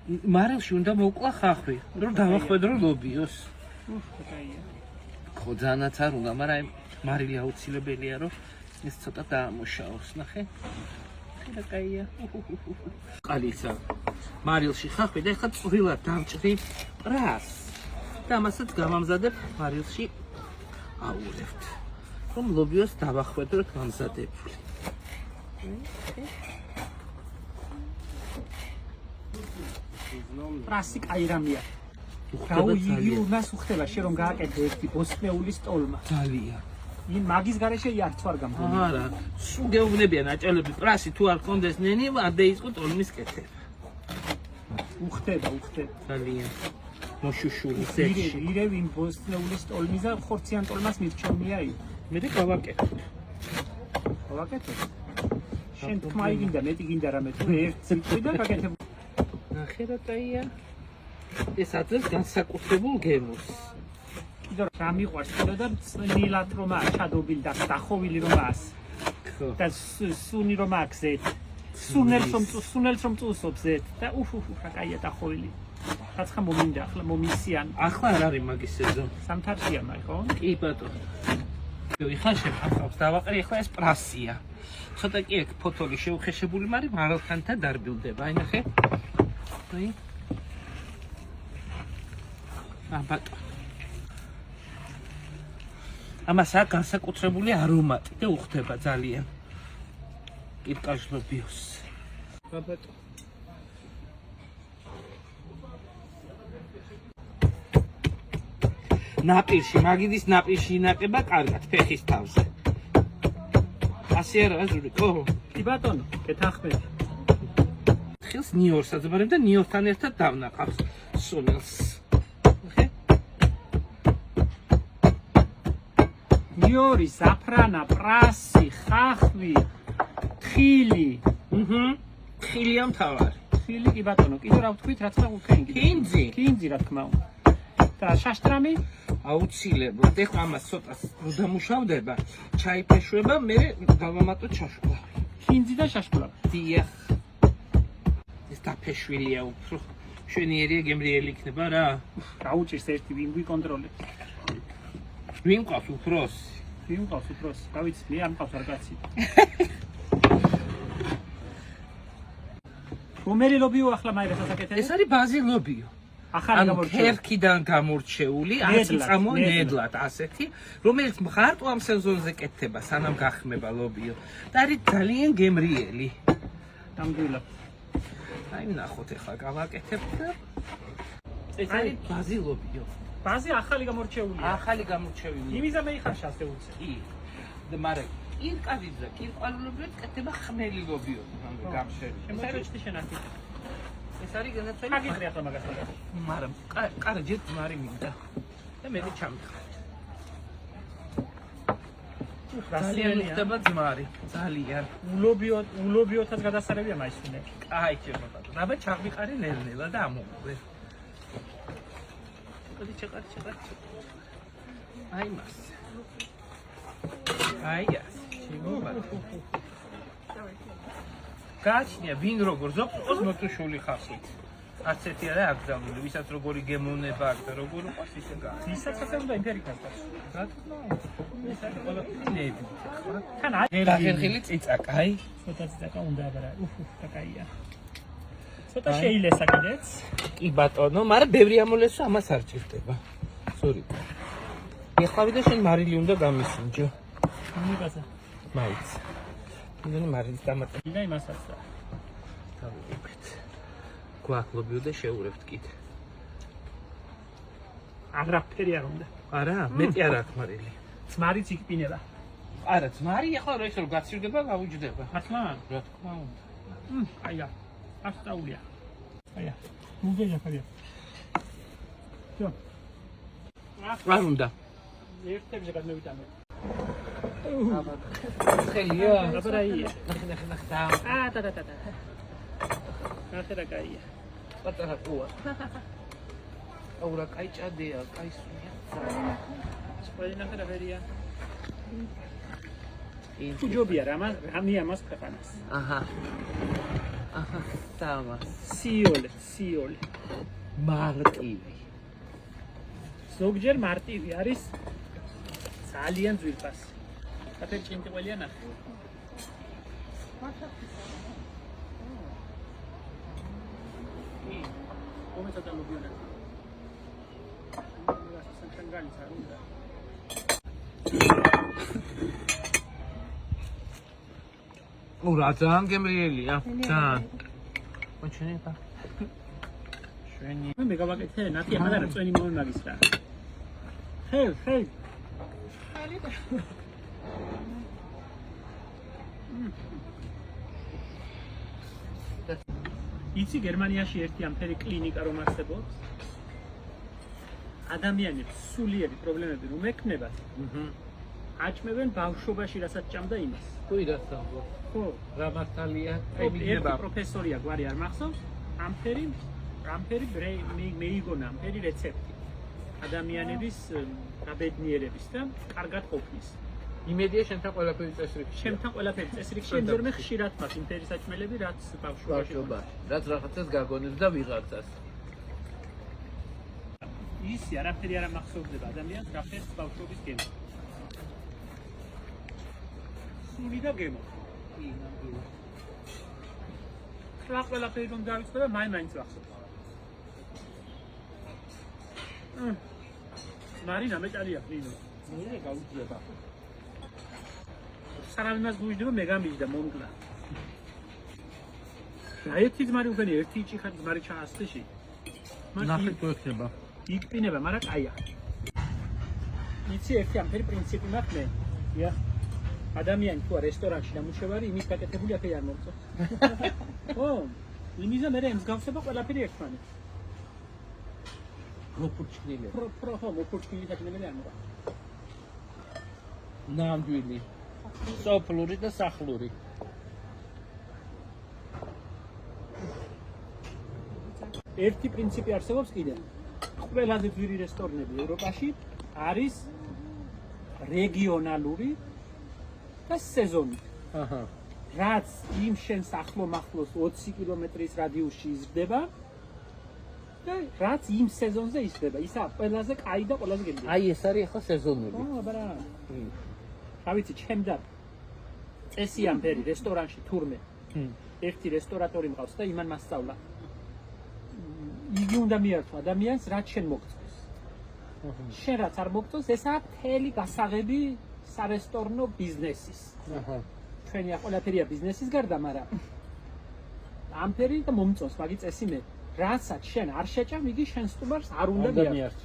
მარილში უნდა მოვკლა ხახვი, რომ დავახვედრო ლობიოს. ხო, ძალიანაც არ უნდა, მაგრამ მარილი აუცილებელია, რომ ეს ცოტა დაამუშაოს, ნახე. ხირა კაია. ყალიცა. მარილში ხახვი და ეხლა წვრილად დავჭრი პრას. და ამასაც გამამზადებ მარილში აურევთ. რომ ლობიოს დავახვედროთ გამზადებული. პრასი კაი რამეა. გაუიგი უნას უხდება შე რომ გააკეთე ერთი ბოსტნეული სტოლმა. ძალიან. იმ მაგის გარეშე იარც ვარ გამგონი. არა, სულ გეუბნებიან აჭალები პრასი თუ არ კონდეს ნენი, არ დაიწყო ტოლმის კეთება. უხდება. ძალიან. მოშუშული სექში. ირევ იმ ბოსტნეული სტოლმის და ხორციან ტოლმას მირჩევნია იქ. მე გავაკეთებ. შენ თქმა იგინდა, მეტი გინდა რამე თუ ერთ წიწვი და გაკეთებ. ნახე რა კაია. ეს აძლევს განსაკუთრებულ გემოს. კიდევ რა მიყვარს კიდევ და წნილად რომ აჩადობილ და დახოვილი რომ ას. და სუნი რომ აქზეთ. სუნელს რომ წუსობს ზეთ და რა კაია დახოვილი. რაცხა მომინდა ახლა მომისიან. ახლა არ არის მაგის სეზონი. სამთარშია მაი ხო? კი ბატონო. ეხლა შეფახავს დავაყრი ახლა ეს პრასია. ცოტა კი ეგ ფოთოლი შეუხეშებული, მაგრამ მარილთან დარბილდება. აი ნახე. აი. ბატონო. ამას აქვს განსაკუთრებული არომატი და უხდება ძალიან. კირკაჟლობიოს. ბატონო. ნაპირში, მაგიდის ნაპირში ინაყება კარგად ფეხის თავზე. ასე არა ზურიკო? კი ბატონო, გეთანხმები. ხილს ნიორს აძბარებ და ნიორთან ერთად დავნაყავს სუნელს. ნახე? ნიორი, ზაფრანა, პრასი, ხახვი, თხილი. თხილია მთავარი. თხილი კი ბატონო, კიდევ რა ვთქვით, რა თქმა უნდა. კინძი რა თქმა უნდა. და შაშტრამი? აუცილებლად. ეხლა ამას ცოტა რო დამუშავდება, ჩაიფეშვება, მე დავამატოთ შაშულავი. კინძი და შაშულავი. დიახ. ეს დაფეშვილია უფრო. შვენიერია გემრიელი იქნება რა. გაუჭირს ერთი ვინ გვიკონტროლებს. ვინ ყავს უფროსი? ვინ ყავს უფროსი? გავიცი, მე არ მყავს არგაცი. რომელი ლობიო ახლა მაერას ასაკეთებს? ეს არის ბაზილობიო. ახალი გამორჩეული. ქერქიდან გამორჩეული, აწიწამო ნედლად ასეთი, რომელიც მხარტო ამ სეზონზე კეთდება, სანამ გახმება ლობიო. და არის ძალიან გემრიელი. ნამდვილად. აი ნახოთ ახლა გავაკეთებ და ეს არის ბაზილობიო. ბაზი ახალი გამორჩეულია. ახალი გამორჩეული. იმიზამე იხარშ ასე უცე. კი. და მაგრამ კირკაჟიძე, კირკვალულობრივად კეთდება ხმელი ლობიო, გამშერი. შემოჭრიშტი შენახი. ეს არის განაცველი. აგიხრე ახლა მაგას. მაგრამ კარა ჯერ მარი მინდა. და მე ჩამთხარ. ძალიან ხდება ძმარი, ძალიან. ულობიოთაც გადასარევია მაისუნე. აი ჩემო ბატონო. დაბა ჩაგვიყარი ნელ-ნელა და ამოყვე. ჩაყარი. აი მას. აი ეს. ჩემო ბატონო. გაჩნია ვინ როგორ ზოგს მოწუშული ხახით. არც ერთი არა აკრძალული, ვისაც როგორი გემოვნება აქვს და როგორ უყვარს ისე გააკეთე. ვისაც ასე უნდა ინტერიკასტას. რა თქმა უნდა. ეს არის ყველაფერი ნები. თან აი ხერხილი წიწაკა, აი. ცოტა წიწაკა უნდა აბარა. და კაია. ცოტა შეილესა კიდეც. კი ბატონო, მაგრამ ბევრი ამოლესო ამას არ ჭირდება. სორი. ეხლავი და შენ მარილი უნდა გამისინჯო. მიგაცა. მაიც. მგონი მარილის დამატება. და იმასაც და. დავუყურეთ. გვაკლობიო და შეურევთ კიდე. აღრაფერი არ უნდა. არა, მეტი არ აქვს მარილი. ძმარიც იქპინება. არა, ძმარი ახლა რა ისე რომ გაცირდება, გავუჯდება. ახლა რა თქმა უნდა. აია. ასწავლია. აია. მუგეჟა ხარია. ჯო. არ უნდა. ერთებზე გადმევიტანე. ხელია. აბარაია. ნახე და. და. ნახე რა კაია. პატარა ყუა. აუ რა კაი ჭადეა, კაი სუნია. სპაი ნახე რა ვერია. ფუჯობია რამე ამას ქვეყანას. აჰა. აჰა, დამას. სიოლე. მარტივი. ზოგჯერ მარტივი არის ძალიან ძვირფასი. აფერ ჭინტიყველია ნახე. კომეცა და ლობიონა. რა ძალიან გემრიელია. ძალიან. მოჩვენი ხა. შვენი. მე გავაკეთე ნათი ახლა რა წვენი მომაგის რა. ხელ. იცი გერმანიაში ერთი ამფერი კლინიკა რომ არსებობს? ადამიანებს სულიერი პრობლემები რომ ექნებათ. აჭმევენ ბავშვობაში რასაც ჭამდა იმას. კუი დასამბო. ხო, რა მართალია? ერთი პროფესორია გვარი არ მახსოვს. ამფერი მეიგონა ამფერი რეცეპტი. ადამიანების გაბედნიერების და კარგად ყოფნის. იმედია შენთან ყველაფერი წესრიგში. ჩემთან ყველაფერი წესრიგში, იმდენმე ხშირად მაქვს იმფერი საჭმელები, რაც ბავშვობაში. რაც რაღაცას გაგონებს და ვიღაცას. ისი არაფერი არ ამახსოვდება ადამიანს, რა ხერს ბავშვობის გემო. სული და გემო. რა ყველაფერი რომ დავიწყე და მაინც ვახსოვს. მარინა მეტალია ნინო. მე გავუძიება. სარავინას გუჯდება მე გამიჯდა მომკლა. ერთი ძმარი უგენი ერთი ჭიხად ძმარი ჩაასწიში. ნახე თუ ეხება. იკპინება, მაგრამ კაია. იცი ერთი ამფერი პრინციპი მაქვს მე. დიახ. ადამიანი თუ რესტორანში დამუშევარი, იმის გაკეთებული აფერი არ მომწონს. ო, იმისა მე მსგავსება ყველაფერი ერთმანეთს. მოფურჩქნილი. მოფურჩქნილი საჭმელები არ მოყვა. ნამდვილი. სოფლური და სახლური. ერთი პრინციპი არსებობს კიდე. ყველაზე ძვირი რესტორნები ევროპაში არის რეგიონალური და სეზონური. აჰა. რაც იმ შენს ახლო-მახლოს 20 კილომეტრის რადიუსში იზრდება და რაც იმ სეზონზე იზრდება. ისა ყველაზე კაი და ყველაზე გემრიელი. აი ეს არის ახლა სეზონური. აბარა. რა ვიცი, ჩემდა წესი ამფერი რესტორანში თურმე. ერთი რესტორატორი მყავს და იმან მასწავლა. იგი უნდა მიართო ადამიანს, რაც შენ მოგწონს. შენ რაც არ მოგწონს, ესაა მთელი გასაღები სარესტორნო ბიზნესის. აჰა. ჩვენი ყველაფერია ბიზნესის გარდა, მაგრამ ამფერი და მომწონს, მაგი წესი მე. რასაც შენ არ შეჭამ, იგი შენ სტუმარს არ უნდა მიართო.